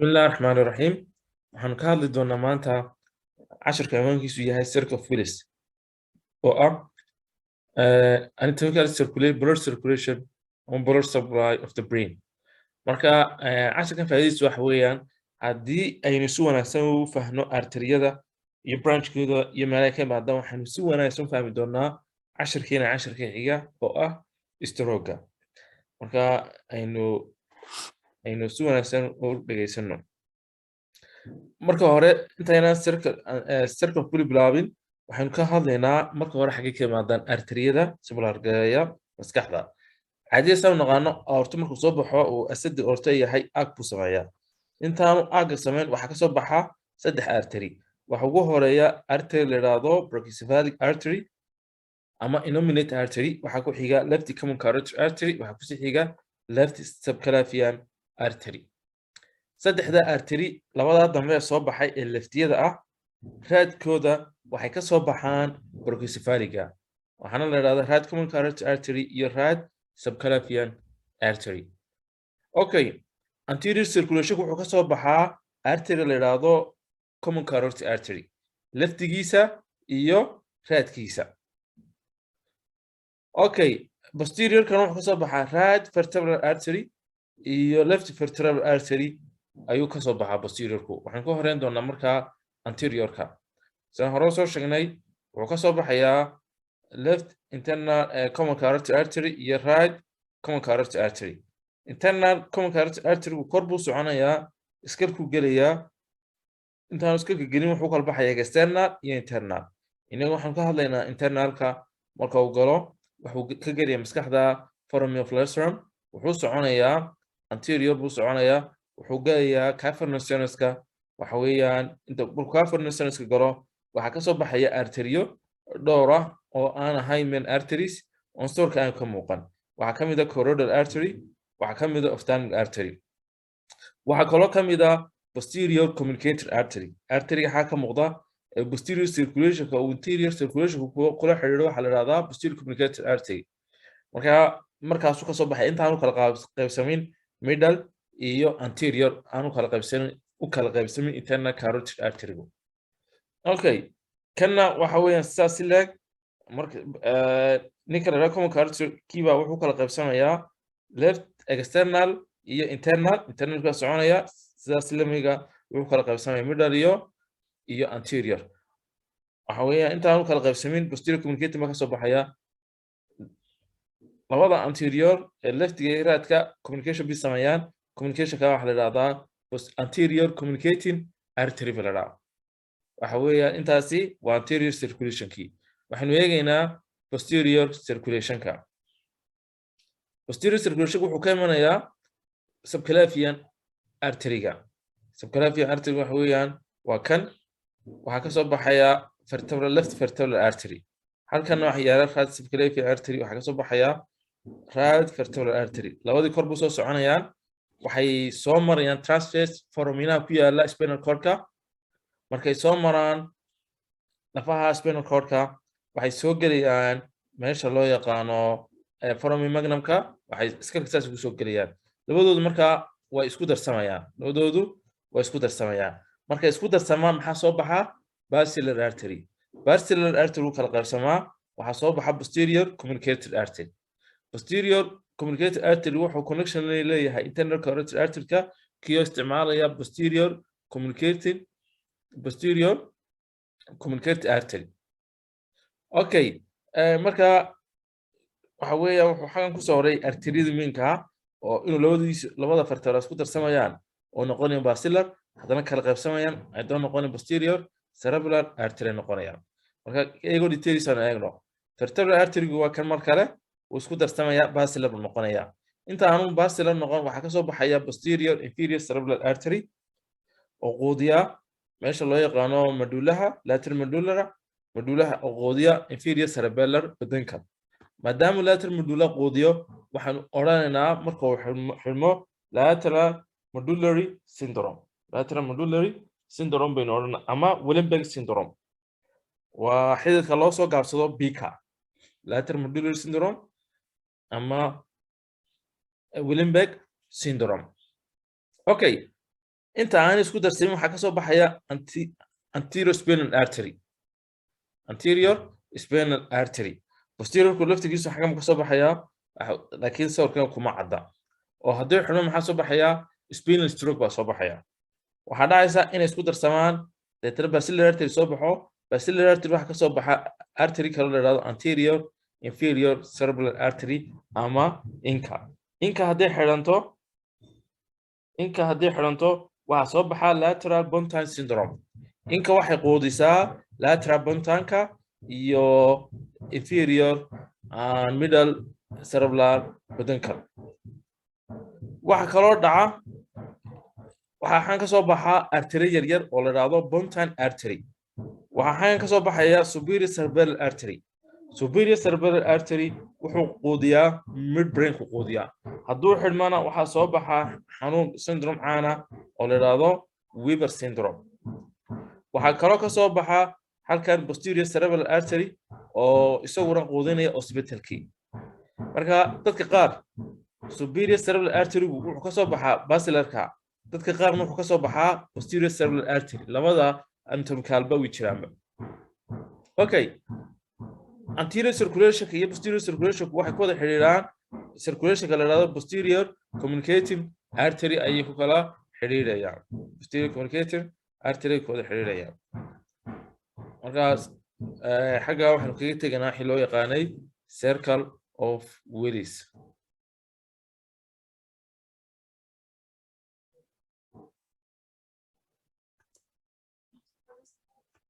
بسم الله الرحمن الرحيم. waxaan ka hadli doonaa maanta casharka ciwaankiisu yahay circle of Willis oo ah anatomical blood circulation on blood supply of the brain. Marka casharkan faa'iidadiisu waxa weeyaan haddii aynu si wanaagsan u fahno arteriyada iyo branchkooda iyo meelaha ka yimaadaan waxaanu si wanaagsan u fahmi doonaa casharka xiga oo ah stroke. Marka aynu si wanaagsan u dhageysano. marka hore intaynaan circle fully bilaabin waxaanu ka hadlaynaa marka hore xagee ka yimaadaan arteriyada siblargaya maskaxda caadiyan saan naqaano aorta markuu soo baxo uu asadi aorta yahay aag buu sameeyaa intaanu aaga sameyn waxaa ka soo baxa saddex artery waxa ugu horeeya artery la yiraahdo brachiocephalic artery ama innominate artery waxaa ku xiga left common carotid artery waxaa ku sii xiga left subclavian artery saddexda artery labada dambe soo baxay ee leftiyada ah raadkooda waxay ka soo baxaan brachiocephaliga waxaana la yiraahdaa right common carotid artery iyo right subclavian artery. Okay, anterior circulation wuxuu ka soo baxaa artery la yiraahdo common carotid artery leftigiisa iyo raadkiisa. Okay, posterior kan wuxuu ka soo baxaa right vertebral artery iyo left vertebral artery ayuu ka soo baxaa posteriorku waxaan ku horeyn doonaa markaa anteriorka saan hore soo sheegnay wuxuu ka soo baxayaa left internal common carotid artery iyo right common carotid artery. Internal common carotid artery kor buu soconayaa iskalku gelayaa intaan iskalka gelin wuxuu kala baxayaa external iyo internal. Inaga waxaan ka hadlaynaa internalka marka uu galo wuxuu ka gelayaa maskaxda foramen of Lacerum wuxuu soconayaa anterior buu soconayaa wuxuu galayaa cavernous sinuska waxa weeyaan inta cavernous sinuska galo waxa ka soo baxaya arteriyo dhowr ah oo aan ahayn main arteries on storka aan ka muuqan waxa kamid ah choroidal artery waxa kamid ah ophthalmic artery waxa kaloo kamid ah posterior communicator artery waxa ka muuqda posterior circulation ka anterior circulation kula xiriiro waxa la yiraahdaa posterior communicator artery markaas uu ka soo baxay inta aanu kala qaybsamin middle iyo anterior aanu kala qaybsamin internal carotid artery. Okay, kana waxa weeyaan saas leeg marka ninka la common carotid kiiba wuxuu kala qaybsanayaa left external iyo internal ka soconaya sidaas lamiga wuxuu kala qaybsanayaa middle iyo anterior waxa weeyaan inta aanu kala qaybsamin posterior communicator ma ka soo baxaya labada anterior ee left iyo right-ka communication bi sameeyaan communication ka waxa la yiraahdaa anterior communicating artery baa waxa weeyaan intaasi waa anterior circulation kii waxaanu eegaynaa posterior circulation ka wuxuu ka imanayaa subclavian artery-ga waxa weeyaan waa kan waxa ka soo baxaya left vertebral artery halkan waxa yaala right subclavian artery waxa ka soo baxaya right vertebral artery labadii kor buu soo soconayaan waxay soo marayaan transverse foramina ku yaala spinal cord-ka markay soo maraan lafaha spinal cord-ka waxay soo galayaan meesha loo yaqaano foramen magnum-ka waxay iska saas ugu soo galayaan labadoodu markaa way isku darsamayaan markay isku darsamaan maxaa soo baxa basilar artery uu kala qaybsamaa waxaa soo baxa posterior communicated artery wuxuu connection leeyahay internal carotid artery-ka kiyo isticmaalaya posterior communicated artery. Okay, marka waxa weeyaan wuxuu xagan ku soo horay arteriyada minka oo inuu labada vertebra isku darsamayaan oo noqonayaan basilar hadana kala qaybsamayaan ay doon noqonayaan posterior cerebral artery noqonayaan marka eego details aan eegno vertebral artery-gu waa kan mar kale uu isku darsamaya basilar noqonaya inta aanu basilar noqon waxa ka soo baxaya posterior inferior cerebral artery oo quudiya meesha loo yaqaano lateral medulla oo quudiya inferior cerebellar badanka maadaama lateral medulla quudiyo waxaan oranaynaa marka uu xirmo lateral medullary syndrome baynu oranaa ama Willenberg syndrome waa xididka loo soo gaabsado bika lateral medullary syndrome ama Willenberg syndrome. Okay, inta aan isku darsamin waxa ka soo baxaya anterior spinal artery posterior ku laftigiisu xagam ka soo baxaya laakiin sawirkan kuma cadda oo haddii xidhmo maxaa soo baxaya spinal stroke baa soo baxaya waxaa dhacaysa inay isku darsamaan deetana basilar artery soo baxo basilar artery waxa ka soo baxa artery kale la yidhahdo anterior inferior cerebral artery ama inka haddii xidhanto waxaa soo baxa lateral pontine syndrome inka waxay quudisaa lateral pontanka iyo inferior and middle cerebral peduncle waxa kaloo dhaca waxaan ka soo baxaa artery yaryar oo la yiraahdo pontine artery waxaan ka soo baxaya superior cerebral artery wuxuu quudiyaa midbrain ku quudiyaa hadduu xidhmana waxaa soo baxaa xanuun syndrome caana oo la yiraahdo Weaver syndrome waxaa kaloo ka soo baxaa halkan posterior cerebral artery oo isaguna quudinaya hospitalkii marka dadka qaar superior cerebral artery wuxuu ka soo baxaa basilarka dadka qaarna wuxuu ka soo baxaa posterior cerebral artery labada anatomical ba way jiraan okay anterior circulation iyo posterior circulation waxay ku wada xiriiraan circulation la yiraahdo posterior communicating artery ayay ku kala xiriirayaan posterior communicating artery ku wada xiriirayaan markaas xagga waxaan kaga teganaa xiloo yaqaanay circle of Willis